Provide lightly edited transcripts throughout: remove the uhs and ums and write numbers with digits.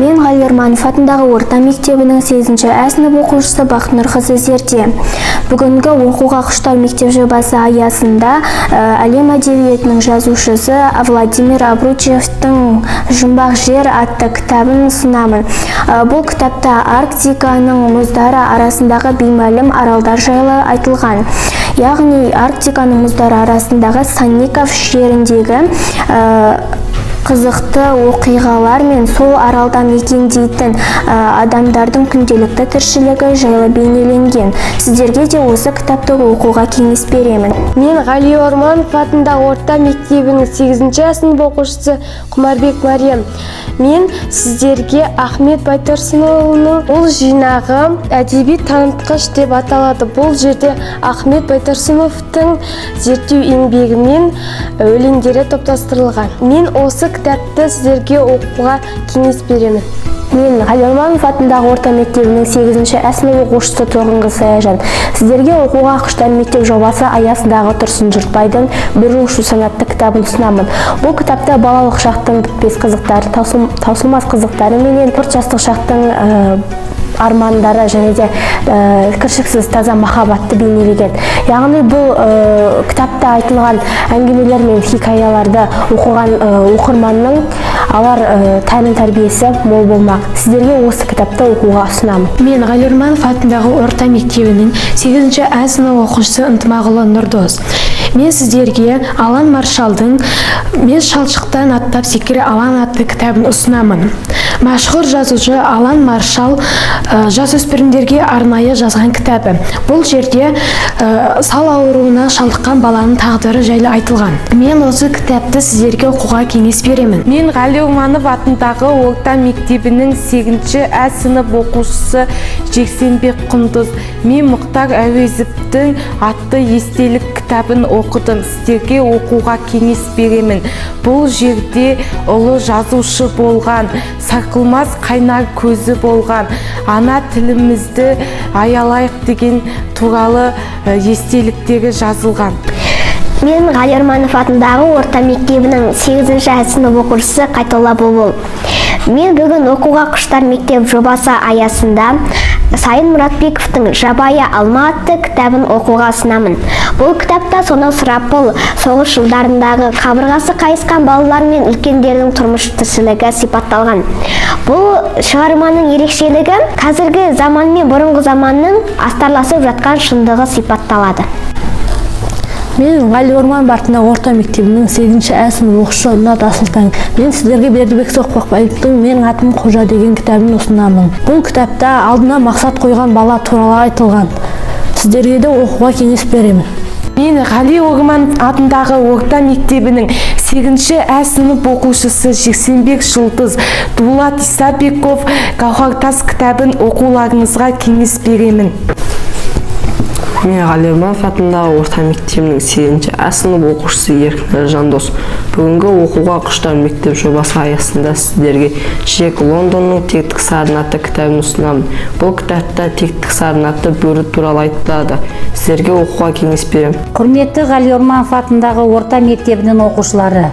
Мен Ғали Орманов атындағы орта мектебінің 8-ші А сынып оқушысы Бақнұр қызы Зерде. Бүгінгі оқуға құштар мектеп жобасы аясында әлем әдебиетінің жазушысы Владимир Обручевтің «Жұмбақ жер» атты кітабын ұсынамын. Бұл кітапта Арктиканың мұздары арасындағы беймәлім аралдар жайлы айтылған. Яғни Арктиканың мұздары арасындағы Санников жеріндегі қызықты оқиғалар мен сол аралда мекендейтін адамдардың күнделікті тіршілігі жайлы бейнеленген. Сіздерге де осы кітапты оқуға кеңес беремін. Мен Ғали Орманов атындағы орта мектебінің 8-ші А сынып оқушысы Құмарбек Мариям. Мен сіздерге Ахмет Байтұрсынұлының бұл жинағы әдеби танытқыш деп аталады. Бұл жерде Ахмет Байтұрсыновтың зерттеу еңбегімен өлеңдері топтастырылған. Мен осы кітапты сіздерге оқуға кеңес беремін. Мен Ғали Орманов атындағы орта мектебінің 8-ші А сынып оқушысы Торғынғы Саяжан. Сіздерге оқуға құштар мектеп жобасы аясындағы Тұрсын Жұртбайдың «Бір ұшу» санатты кітабын ұсынамын. Бұл кітапта балалық шақтың бітпес қызықтары, таусылмас қызықтары менен 4 жастық шақтың армандары және де кіршіксіз таза махаббатты бейнелеген. Яғни бұл кітапта айтылған әңгімелер мен хикаяларды оқыған оқырманның алар тәлім тәрбиесі мол болмақ. Сіздерге осы кітапты оқуға ұсынамын. Мен Ғали Орманов атындағы орта мектебінің 8-ші А сынып оқушысы Ынтымағұлы Нұрдос. Мен сіздерге Алан Маршалдың «Мен шалшықтан аттап секіре алан» атты кітабын ұсынамын. Мәшһүр жазушы Алан Маршал жасөспірімдерге арнайы жазған кітабы. Бұл жерде сал ауруына шалдыққан баланың тағдыры жайлы айтылған. Мен осы кітапты сіздерге оқуға кеңес беремін. Мен Ғали Орманов атындағы орта мектебінің 8-ші А сынып оқушысы Жексенбек Құндыз. Мен Мұхтар Әуезовтің атты естелік кітабын оқыдым. Сіздерге оқуға кеңес беремін. Бұл жерде ұлы жазушы болған, сарқылмас қайнар көзі болған, ана тілімізді аялайық деген туралы естеліктері жазылған. Мен Ғали Орманов атындағы орта мектебінің 8-ші А сынып оқушысы Қайтолла Бұлбұл. Мен бүгін оқуға құштар мектеп жобасы аясында Сайын Мұратбековтың «Жабайы алма» атты кітабын оқуға ұсынамын. Бұл кітапта сонау сұрапыл соғыс жылдарындағы қабырғасы қайысқан балалар мен үлкендердің тұрмыс тіршілігі сипатталған. Бұл шығарманың ерекшелігі қазіргі заман мен бұрынғы заманның астарласып жатқан шындығы сипатталады. Мен Ғали Орманов атындағы орта мектебінің 8-ші А сынып оқушысы Нат Асылтаң. Мен сіздерге Бердібек Соқпақбаевтың «Менің атым Қожа» деген кітабын ұсынамын. Бұл кітапта алдына мақсат қойған бала туралы айтылған. Сіздерге де оқуға кеңес беремін. Мен Ғали Орманов атындағы орта мектебінің 8-ші А сынып оқушысы Жексенбек Жұлдыз, Дулат Исабеков «Гауһартас» кітабын оқуларыңызға кеңес беремін. Мен Ғали Орманов атындағы орта мектебінің 8-ші А сынып оқушысы Еркінар Жандос. Бүгінгі оқуға құштар мектеп жобасы аясында сіздерге Джек Лондонның «Тектік сарын» атты кітабын ұсынамын. Бұл кітапта тектік сарын атты бөрі туралы айтылады. Сіздерге оқуға кеңес беремін. Құрметті Ғали Орманов атындағы орта мектебінің оқушылары,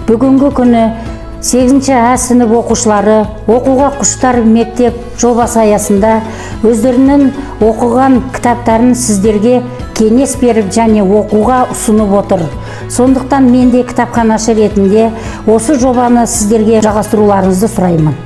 бүгінгі күні 8-ші А сынып оқушылары оқуға құштар мектеп жобасы аясында өздерінің оқыған кітаптарын сіздерге кеңес беріп және оқуға ұсынып отыр. Сондықтан мен де кітапханашы ретінде осы жобаны сіздерге жалғастыруларыңызды сұраймын.